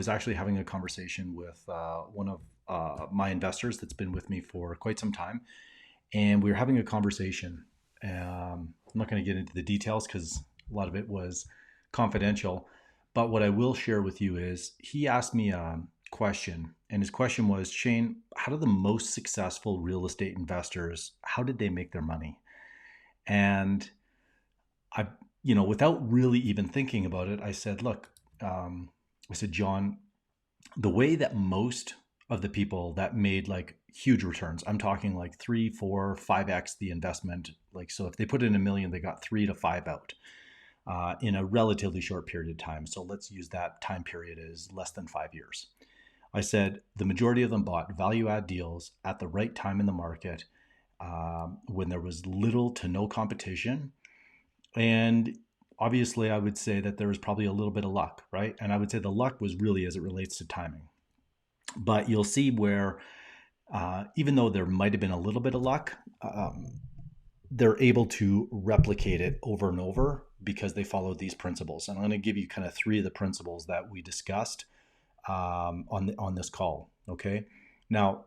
was actually having a conversation with one of my investors that's been with me for quite some time, and we were having a conversation. I'm not going to get into the details because a lot of it was confidential. But what I will share with you is he asked me a question, and his question was, Shane, how do the most successful real estate investors, how did they make their money? And I, without really even thinking about it, I said, look, I said, John, the way that most of the people that made like huge returns, I'm talking like three, four, 5x the investment. Like, so if they put in a million, they got 3 to 5 out in a relatively short period of time. So let's use that time period as less than 5 years. I said the majority of them bought value add deals at the right time in the market when there was little to no competition. And obviously, I would say that there was probably a little bit of luck, right? And I would say the luck was really as it relates to timing. But you'll see where, even though there might have been a little bit of luck, they're able to replicate it over and over because they followed these principles. And I'm going to give you kind of three of the principles that we discussed on this call. Okay. Now,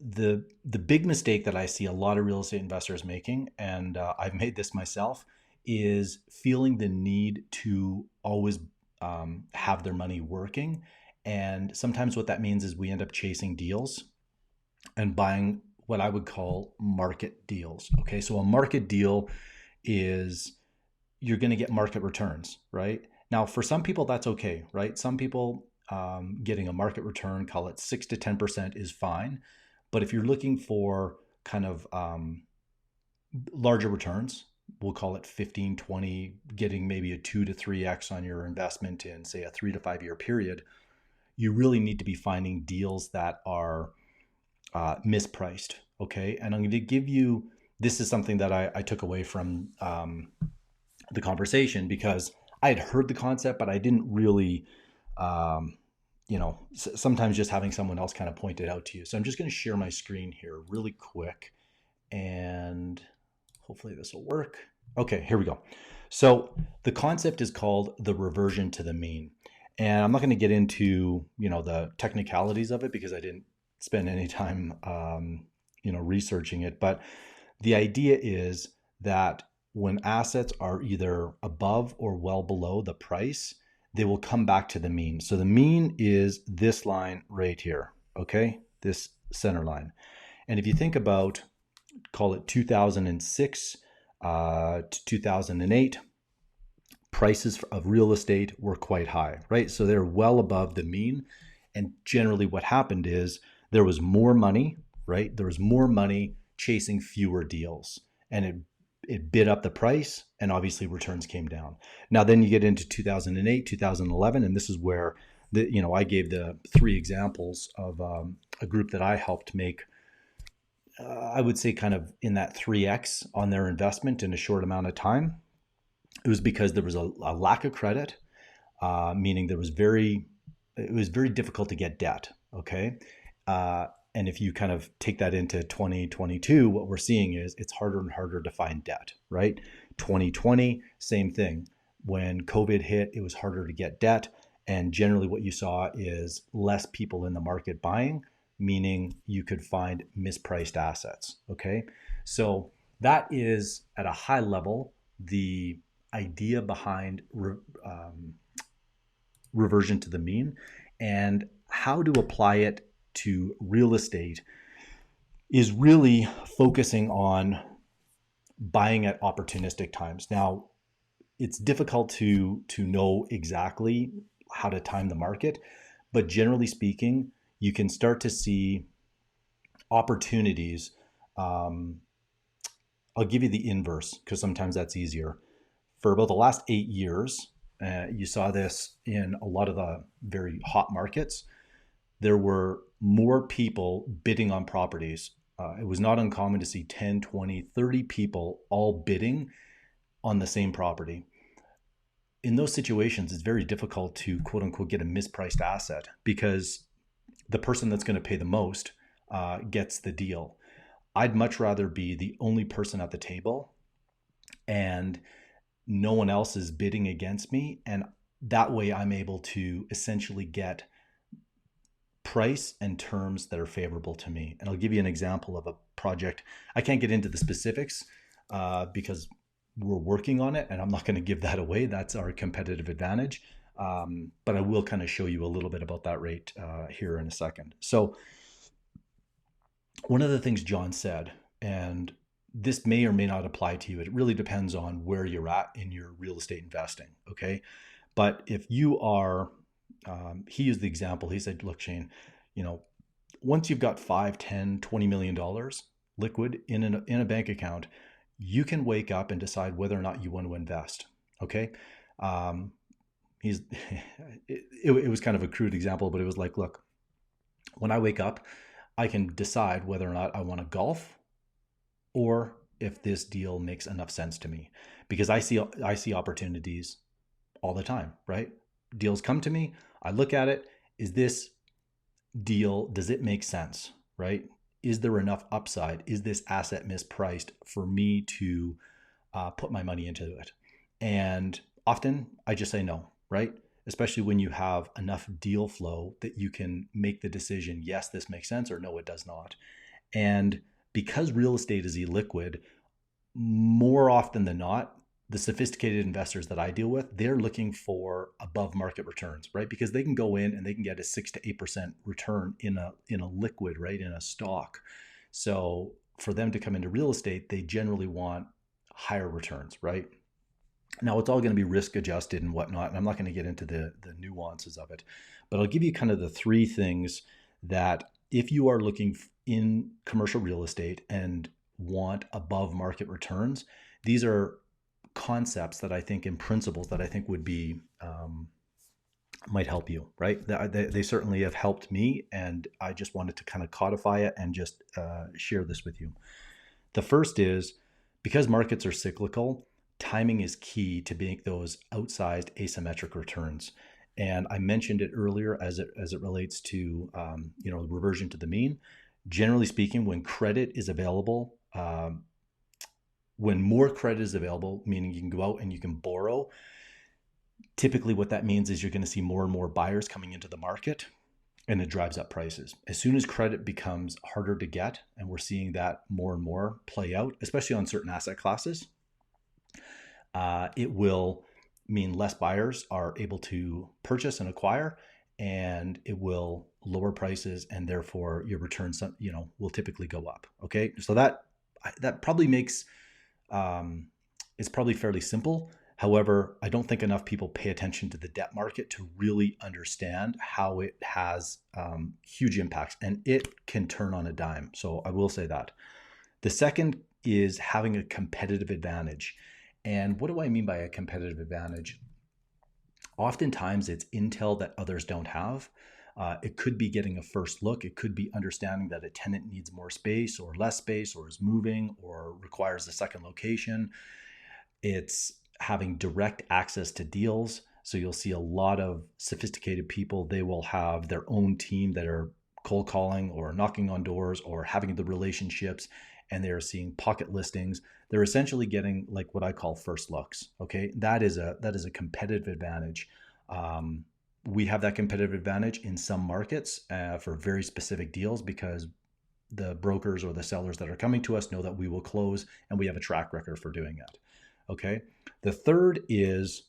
the big mistake that I see a lot of real estate investors making, and I've made this myself, is feeling the need to always have their money working. And sometimes what that means is we end up chasing deals and buying what I would call market deals. Okay, so a market deal is you're going to get market returns, right? Now, for some people, that's okay, right? Some people getting a market return, call it 6 to 10% is fine. But if you're looking for kind of larger returns, we'll call it 15, 20, getting maybe a 2 to 3x on your investment in, say, a 3 to 5 year period, you really need to be finding deals that are mispriced. Okay. And I'm going to give you, this is something that I took away from the conversation because I had heard the concept, but I didn't really, sometimes just having someone else kind of point it out to you. So I'm just going to share my screen here really quick and hopefully this will work. Okay, here we go. So the concept is called the reversion to the mean. And I'm not going to get into, the technicalities of it because I didn't spend any time, researching it. But the idea is that when assets are either above or well below the price, they will come back to the mean. So the mean is this line right here, okay? This center line. And if you think about, call it 2006 to 2008, prices of real estate were quite high, right? So they're well above the mean. And generally what happened is there was more money, right? There was more money chasing fewer deals. And it bid up the price and obviously returns came down. Now, then you get into 2008, 2011, and this is where I gave the three examples of a group that I helped make, I would say kind of in that 3x on their investment in a short amount of time. It was because there was a lack of credit, meaning it was very difficult to get debt. Okay. And if you kind of take that into 2022, what we're seeing is it's harder and harder to find debt, right? 2020, same thing. When COVID hit, it was harder to get debt. And generally what you saw is less people in the market buying, meaning you could find mispriced assets. Okay. So that is at a high level, the idea behind reversion to the mean and how to apply it to real estate is really focusing on buying at opportunistic times. Now, it's difficult to know exactly how to time the market, but generally speaking, you can start to see opportunities. I'll give you the inverse because sometimes that's easier. For about the last 8 years, you saw this in a lot of the very hot markets. There were more people bidding on properties. It was not uncommon to see 10, 20, 30 people all bidding on the same property. In those situations, it's very difficult to quote unquote get a mispriced asset because the person that's going to pay the most gets the deal. I'd much rather be the only person at the table and no one else is bidding against me. And that way I'm able to essentially get price and terms that are favorable to me. And I'll give you an example of a project. I can't get into the specifics because we're working on it, and I'm not going to give that away. That's our competitive advantage. But I will kind of show you a little bit about that rate here in a second. So one of the things John said, and this may or may not apply to you, it really depends on where you're at in your real estate investing, okay? But if you are, he used the example, he said, look, Shane, once you've got 5, 10, $20 million liquid in a bank account, you can wake up and decide whether or not you want to invest, okay? It was kind of a crude example, but it was like, look, when I wake up, I can decide whether or not I want to golf or if this deal makes enough sense to me, because I see opportunities all the time, right? Deals come to me, I look at it, is this deal, does it make sense, right? Is there enough upside? Is this asset mispriced for me to put my money into it? And often I just say no, right? Especially when you have enough deal flow that you can make the decision, yes, this makes sense, or no, it does not. And because real estate is illiquid, more often than not, the sophisticated investors that I deal with, they're looking for above market returns, right? Because they can go in and they can get a 6 to 8% return in a liquid, right? In a stock. So for them to come into real estate, they generally want higher returns, right? Now it's all going to be risk adjusted and whatnot, and I'm not going to get into the nuances of it, but I'll give you kind of the three things that if you are looking in commercial real estate and want above market returns, these are concepts that I think and principles that I think would be might help you, right? They certainly have helped me, and I just wanted to kind of codify it and just share this with you. The first is, because markets are cyclical, timing is key to make those outsized asymmetric returns. And I mentioned it earlier as it relates to reversion to the mean. Generally speaking, when credit is available, when more credit is available, meaning you can go out and you can borrow, typically what that means is you're going to see more and more buyers coming into the market, and it drives up prices. As soon as credit becomes harder to get, and we're seeing that more and more play out, especially on certain asset classes, it will mean less buyers are able to purchase and acquire, and it will lower prices, and therefore your returns, will typically go up. Okay, so that probably makes it's probably fairly simple. However, I don't think enough people pay attention to the debt market to really understand how it has huge impacts, and it can turn on a dime. So I will say that. The second is having a competitive advantage. And what do I mean by a competitive advantage? Oftentimes it's intel that others don't have. It could be getting a first look. It could be understanding that a tenant needs more space or less space, or is moving, or requires a second location. It's having direct access to deals. So you'll see a lot of sophisticated people. They will have their own team that are cold calling or knocking on doors or having the relationships, and they're seeing pocket listings. They're essentially getting like what I call first looks. Okay, that is a competitive advantage. We have that competitive advantage in some markets for very specific deals, because the brokers or the sellers that are coming to us know that we will close, and we have a track record for doing that. Okay. The third is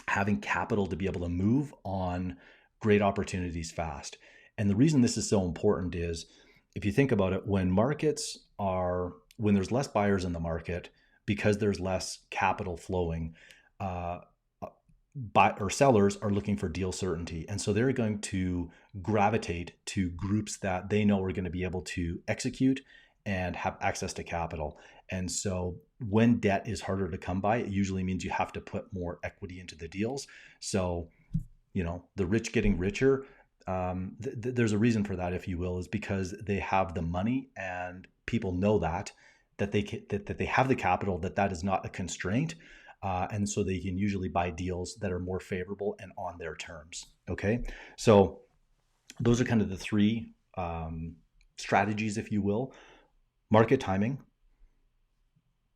having capital to be able to move on great opportunities fast. And the reason this is so important is, if you think about it, when there's less buyers in the market, because there's less capital flowing, sellers are looking for deal certainty. And so they're going to gravitate to groups that they know are going to be able to execute and have access to capital. And so when debt is harder to come by, it usually means you have to put more equity into the deals. So, the rich getting richer, there's a reason for that, if you will, is because they have the money, and people know that they have the capital, that is not a constraint. And so they can usually buy deals that are more favorable and on their terms. Okay. So those are kind of the three strategies, if you will: market timing,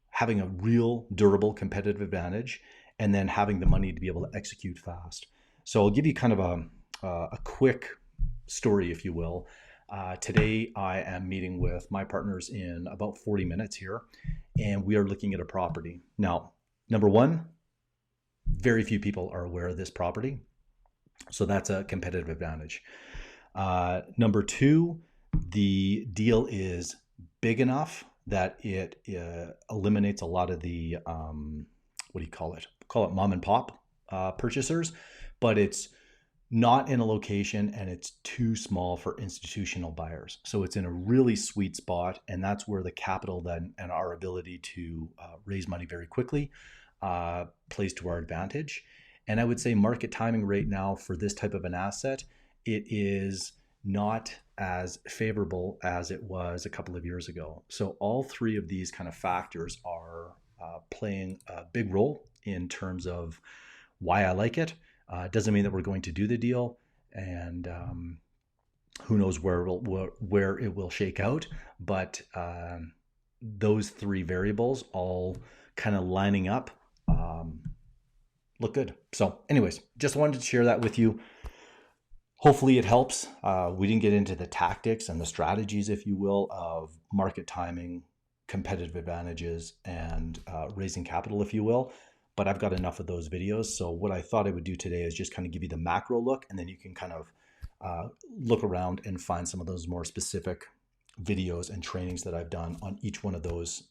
having a real durable competitive advantage, and then having the money to be able to execute fast. So I'll give you kind of a quick story, if you will. Today, I am meeting with my partners in about 40 minutes here, and we are looking at a property. Now, number one, very few people are aware of this property, so that's a competitive advantage. Number two, the deal is big enough that it eliminates a lot of the, what do you call it? Call it mom and pop purchasers, but it's not in a location and it's too small for institutional buyers. So it's in a really sweet spot, and that's where the capital then and our ability to raise money very quickly plays to our advantage. And I would say market timing right now for this type of an asset, it is not as favorable as it was a couple of years ago. So all three of these kind of factors are playing a big role in terms of why I like it. Doesn't mean that we're going to do the deal, and who knows where it will shake out. But those three variables all kind of lining up look good. So anyways, just wanted to share that with you. Hopefully it helps. We didn't get into the tactics and the strategies, if you will, of market timing, competitive advantages, and raising capital, if you will. But I've got enough of those videos. So what I thought I would do today is just kind of give you the macro look, and then you can kind of look around and find some of those more specific videos and trainings that I've done on each one of those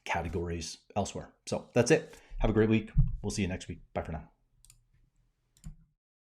categories elsewhere. So that's it. Have a great week. We'll see you next week. Bye for now.